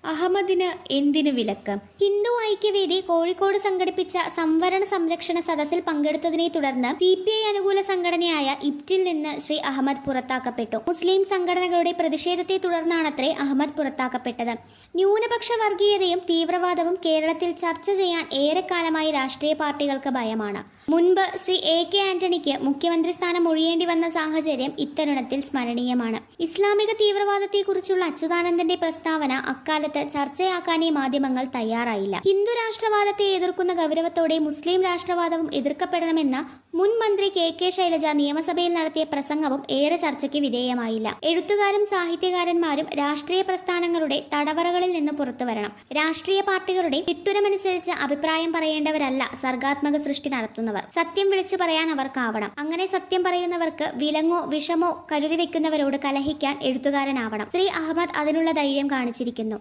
അഹമ്മദിന് എന്തിനു വിലക്ക്? ഹിന്ദു ഐക്യവേദി കോഴിക്കോട് സംഘടിപ്പിച്ച സംവരണ സംരക്ഷണ സദസ്സിൽ പങ്കെടുത്തതിനെ തുടർന്ന് CPI അനുകൂല സംഘടനയായ ഇപ്റ്റിൽ നിന്ന് ശ്രീ അഹമ്മദ് പുറത്താക്കപ്പെട്ടു. മുസ്ലിം സംഘടനകളുടെ പ്രതിഷേധത്തെ തുടർന്നാണത്രേ അഹമ്മദ് പുറത്താക്കപ്പെട്ടത്. ന്യൂനപക്ഷ വർഗീയതയും തീവ്രവാദവും കേരളത്തിൽ ചർച്ച ചെയ്യാൻ ഏറെക്കാലമായി രാഷ്ട്രീയ പാർട്ടികൾക്ക് ഭയമാണ്. മുൻപ് ശ്രീ AK ആന്റണിക്ക് മുഖ്യമന്ത്രി സ്ഥാനം ഒഴിയേണ്ടി വന്ന സാഹചര്യം ഇത്തരുണത്തിൽ സ്മരണീയമാണ്. ഇസ്ലാമിക തീവ്രവാദത്തെക്കുറിച്ചുള്ള അച്യുതാനന്ദന്റെ പ്രസ്താവന അക്കാലത്ത് ചർച്ചയാക്കാനേ മാധ്യമങ്ങൾ തയ്യാറായില്ല. ഹിന്ദു രാഷ്ട്രവാദത്തെ എതിർക്കുന്ന ഗൗരവത്തോടെ മുസ്ലിം രാഷ്ട്രവാദവും എതിർക്കപ്പെടണമെന്ന മുൻ മന്ത്രി KK ശൈലജ നിയമസഭയിൽ നടത്തിയ പ്രസംഗവും ഏറെ ചർച്ചയ്ക്ക് വിധേയമായില്ല. എഴുത്തുകാരും സാഹിത്യകാരന്മാരും രാഷ്ട്രീയ പ്രസ്ഥാനങ്ങളുടെ തടവറകളിൽ നിന്ന് പുറത്തുവരണം. രാഷ്ട്രീയ പാർട്ടികളുടെ തിട്ടുരമനുസരിച്ച് അഭിപ്രായം പറയേണ്ടവരല്ല സർഗാത്മക സൃഷ്ടി നടത്തുന്നവർ. സത്യം വിളിച്ചു പറയാൻ അവർക്കാവണം. അങ്ങനെ സത്യം പറയുന്നവർക്ക് വിലങ്ങോ വിഷമോ കരുതി വെക്കുന്നവരോട് കലഹിക്കാൻ എഴുത്തുകാരനാവണം. ശ്രീ അഹമ്മദ് അതിനുള്ള ധൈര്യം കാണിച്ചിരിക്കുന്നു.